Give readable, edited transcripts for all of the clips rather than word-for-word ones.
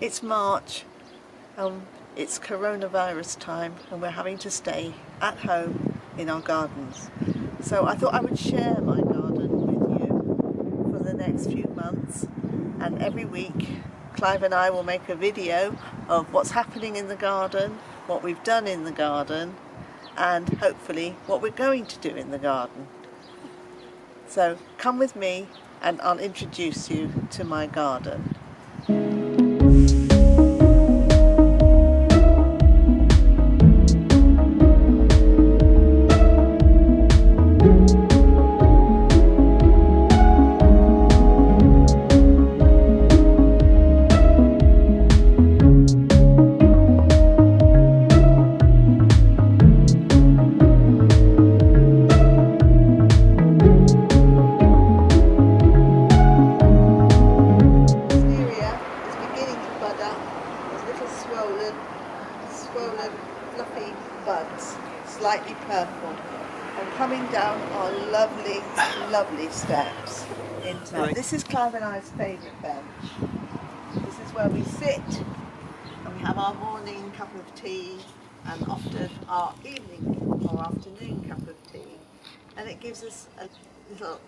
It's March, it's coronavirus time and we're having to stay at home in our gardens. So I thought I would share my garden with you for the next few months, and every week Clive and I will make a video of what's happening in the garden, what we've done in the garden, and hopefully what we're going to do in the garden. So come with me and I'll introduce you to my garden. Swollen, fluffy buds, slightly purple, and coming down are lovely, lovely steps into. Right. This is Clive and I's favourite bench. This is where we sit and we have our morning cup of tea and often our evening or afternoon cup of tea, and it gives us a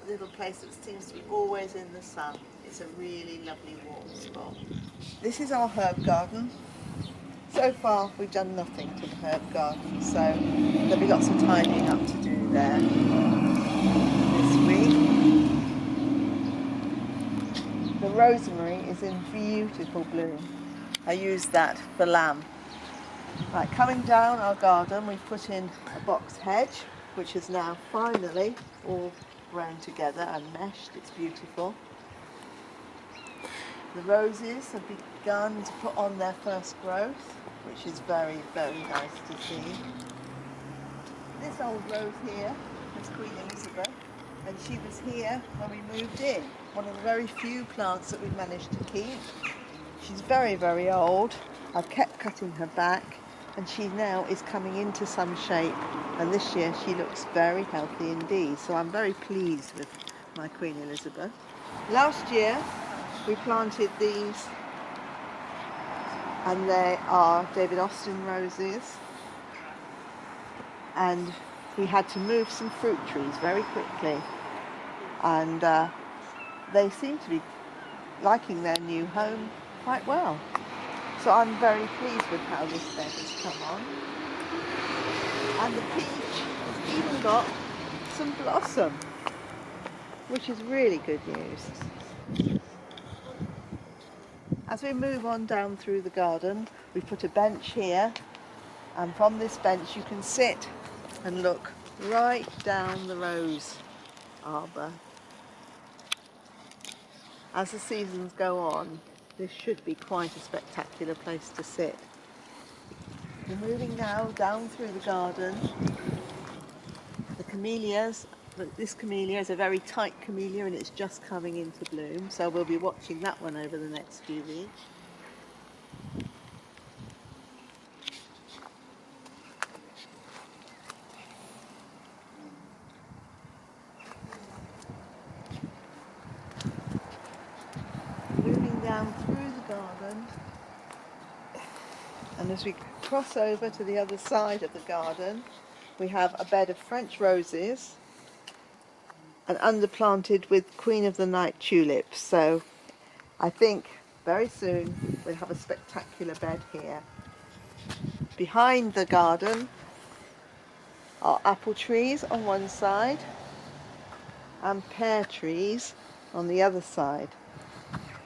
little place that seems to be always in the sun. It's a really lovely warm spot. This is our herb garden. So far we've done nothing to the herb garden, so there'll be lots of tidying up to do there this week. The rosemary is in beautiful bloom. I use that for lamb. Right, coming down our garden we've put in a box hedge, which is now finally all grown together and meshed. It's beautiful. The roses have begun to put on their first growth, which is very, very nice to see. This old rose here is Queen Elizabeth, and she was here when we moved in. One of the very few plants that we've managed to keep. She's very, very old. I've kept cutting her back, and she now is coming into some shape, and this year she looks very healthy indeed. So I'm very pleased with my Queen Elizabeth. Last year we planted these, and they are David Austin roses, and we had to move some fruit trees very quickly, and they seem to be liking their new home quite well. So I'm very pleased with how this bed has come on. And the peach has even got some blossom, which is really good news. As we move on down through the garden, we put a bench here, and from this bench you can sit and look right down the rose arbour. As the seasons go on, this should be quite a spectacular place to sit. We're moving now down through the garden. The camellias. This camellia is a very tight camellia and it's just coming into bloom, so we'll be watching that one over the next few weeks. Moving down through the garden, and as we cross over to the other side of the garden, we have a bed of French roses and underplanted with Queen of the Night tulips. So I think very soon we'll have a spectacular bed here. Behind the garden are apple trees on one side and pear trees on the other side,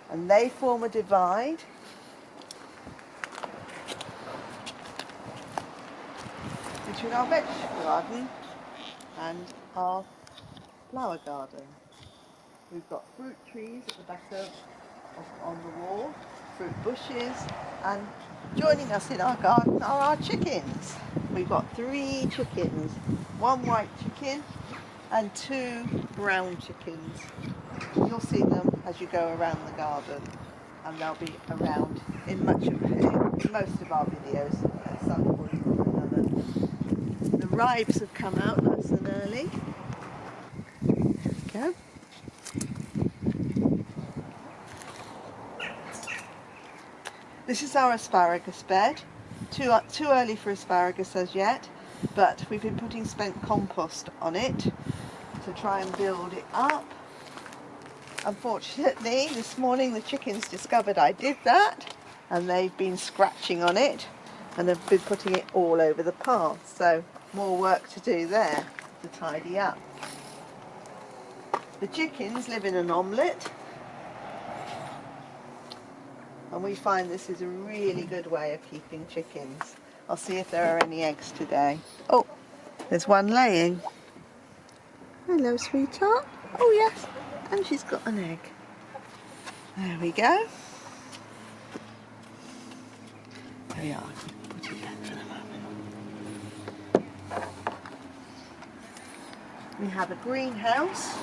and they form a divide between our vegetable garden and our flower garden. We've got fruit trees at the back on the wall, fruit bushes, and joining us in our garden are our chickens. We've got 3 chickens, 1 white chicken and 2 brown chickens. You'll see them as you go around the garden, and they'll be around in most of our videos at some point or another. The ribes have come out nice and early. There we go. This is our asparagus bed. Too early for asparagus as yet, but we've been putting spent compost on it to try and build it up. Unfortunately, this morning the chickens discovered I did that, and they've been scratching on it and have been putting it all over the path, so more work to do there to tidy up. The chickens live in an omelette, and we find this is a really good way of keeping chickens. I'll see if there are any eggs today. Oh, there's one laying. Hello, sweetheart. Oh yes, and she's got an egg. There we go. There we are. Put it there for a moment. We have a greenhouse.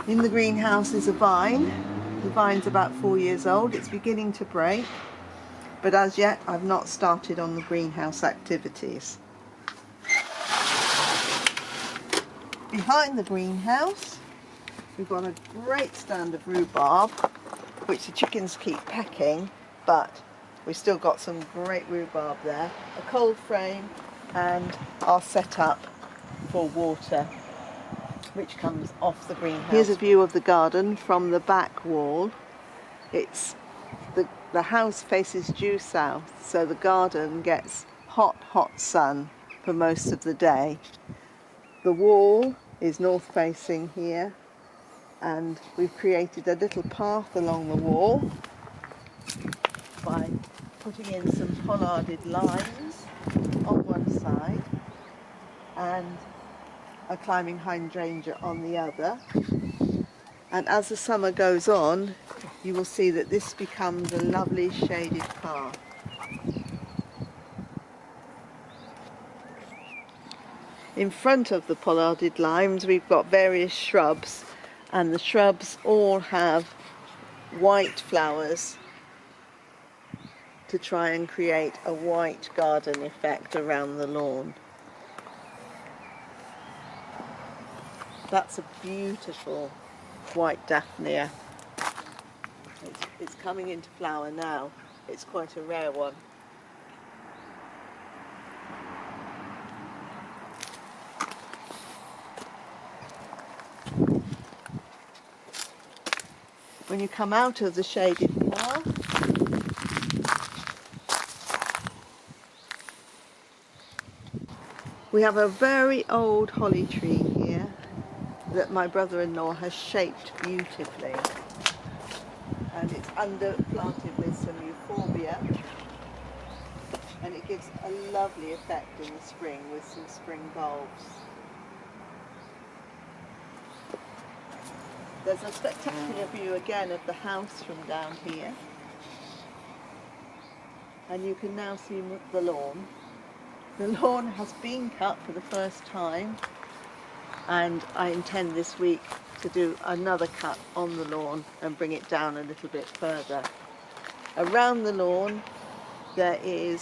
In the greenhouse is a vine. The vine's about 4 years old. It's beginning to break, but as yet I've not started on the greenhouse activities. Behind the greenhouse we've got a great stand of rhubarb, which the chickens keep pecking, but we've still got some great rhubarb there. A cold frame and our setup for water, which comes off the greenhouse. Here's a view of the garden from the back wall. It's the house faces due south, so the garden gets hot sun for most of the day. The wall is north facing here, and we've created a little path along the wall by putting in some pollarded limes on one side and a climbing hydrangea on the other. And as the summer goes on, you will see that this becomes a lovely shaded path. In front of the pollarded limes we've got various shrubs, and the shrubs all have white flowers to try and create a white garden effect around the lawn. That's a beautiful white daphnia. It's coming into flower now. It's quite a rare one. When you come out of the shaded path, we have a very old holly tree here that my brother-in-law has shaped beautifully, and it's underplanted with some euphorbia, and it gives a lovely effect in the spring with some spring bulbs. There's a spectacular view again of the house from down here, and you can now see the lawn. The lawn has been cut for the first time, and I intend this week to do another cut on the lawn and bring it down a little bit further. Around the lawn there is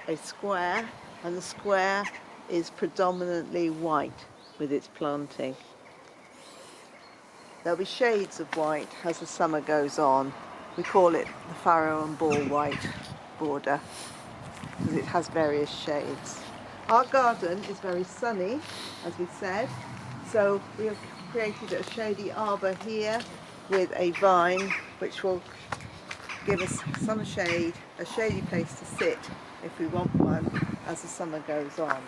a square, and the square is predominantly white with its planting. There'll be shades of white as the summer goes on. We call it the farrow and ball white border because it has various shades. Our garden is very sunny, as we said, so we have created a shady arbour here with a vine which will give us some shade, a shady place to sit if we want one as the summer goes on.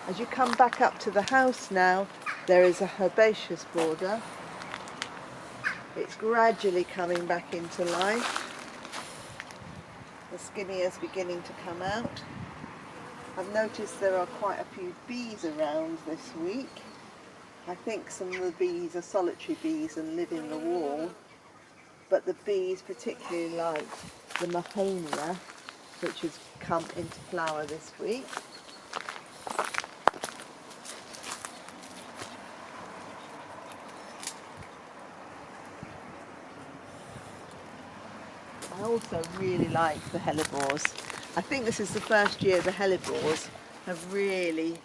As you come back up to the house now, there is a herbaceous border. It's gradually coming back into life. The skinny is beginning to come out. I've noticed there are quite a few bees around this week. I think some of the bees are solitary bees and live in the wall, but the bees particularly like the mahonia, which has come into flower this week. I also really like the hellebores. I think this is the first year the hellebores have really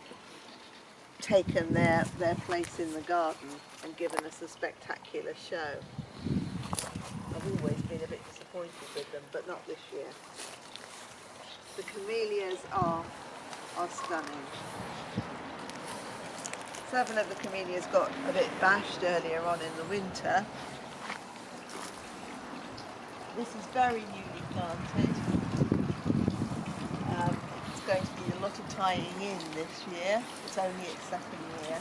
taken their place in the garden and given us a spectacular show. I've always been a bit disappointed with them, but not this year. The camellias are stunning. 7 of the camellias got a bit bashed earlier on in the winter. This is very newly planted. It's going to need a lot of tying in this year. It's only its 2nd year.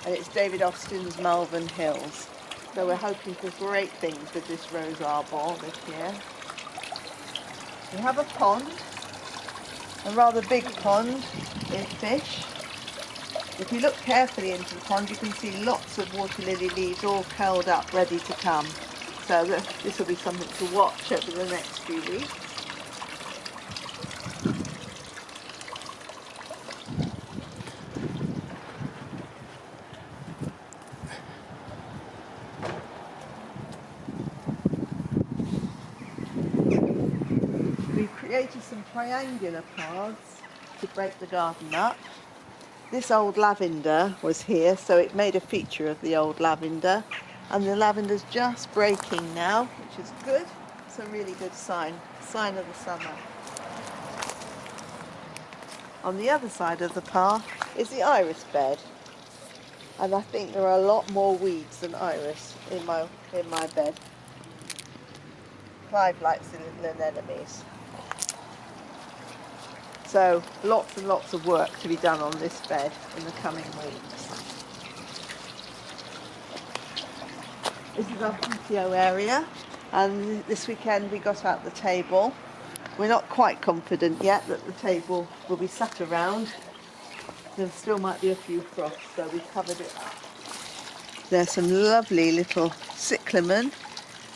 And it's David Austin's Malvern Hills. So we're hoping for great things with this rose arbor this year. We have a pond, a rather big pond with fish. If you look carefully into the pond, you can see lots of water lily leaves all curled up, ready to come. So this will be something to watch over the next few weeks. We've created some triangular paths to break the garden up. This old lavender was here, so it made a feature of the old lavender, and the lavender's just breaking now, which is good. It's a really good sign of the summer. On the other side of the path is the iris bed, and I think there are a lot more weeds than iris in my bed. Clive likes the little anemones. So lots and lots of work to be done on this bed in the coming weeks. This is our patio area, and this weekend we got out the table. We're not quite confident yet that the table will be sat around. There still might be a few frosts, so we've covered it up. There's some lovely little cyclamen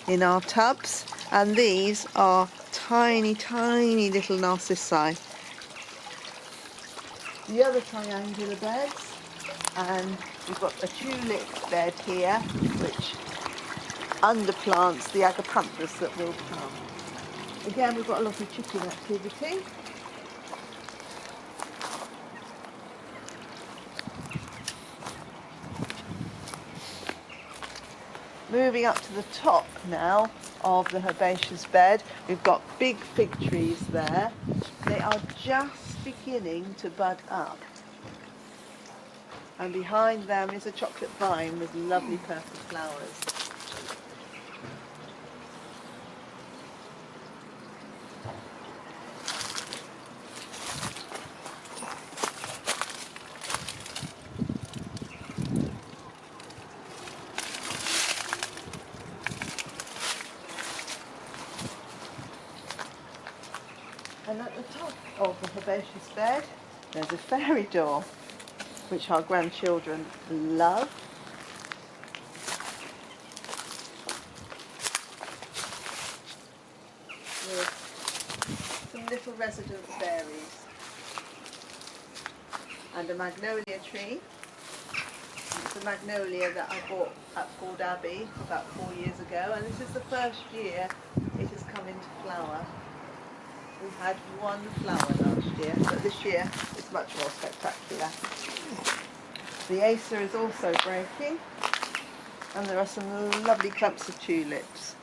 in our tubs, and these are tiny, tiny little narcissi. The other triangular beds, and we've got a tulip bed here which underplants the agapanthus that will come. Again, we've got a lot of chicken activity. Moving up to the top now of the herbaceous bed, we've got big fig trees there. They are just beginning to bud up, and behind them is a chocolate vine with lovely purple flowers. And at the top of the herbaceous bed, there's a fairy door, which our grandchildren love. With some little resident berries. And a magnolia tree. It's a magnolia that I bought at Ford Abbey about 4 years ago, and this is the first year it has come into flower. We had 1 flower last year, but this year it's much more spectacular. The Acer is also breaking, and there are some lovely clumps of tulips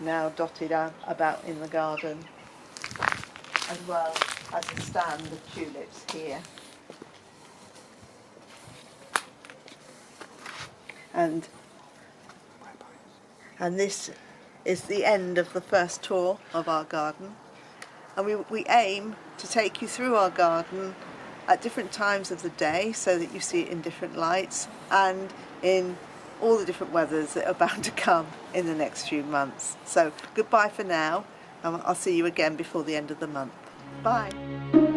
now dotted about in the garden, as well as a stand of tulips here. And this is the end of the first tour of our garden. And we aim to take you through our garden at different times of the day so that you see it in different lights and in all the different weathers that are bound to come in the next few months. So goodbye for now, and I'll see you again before the end of the month. Bye.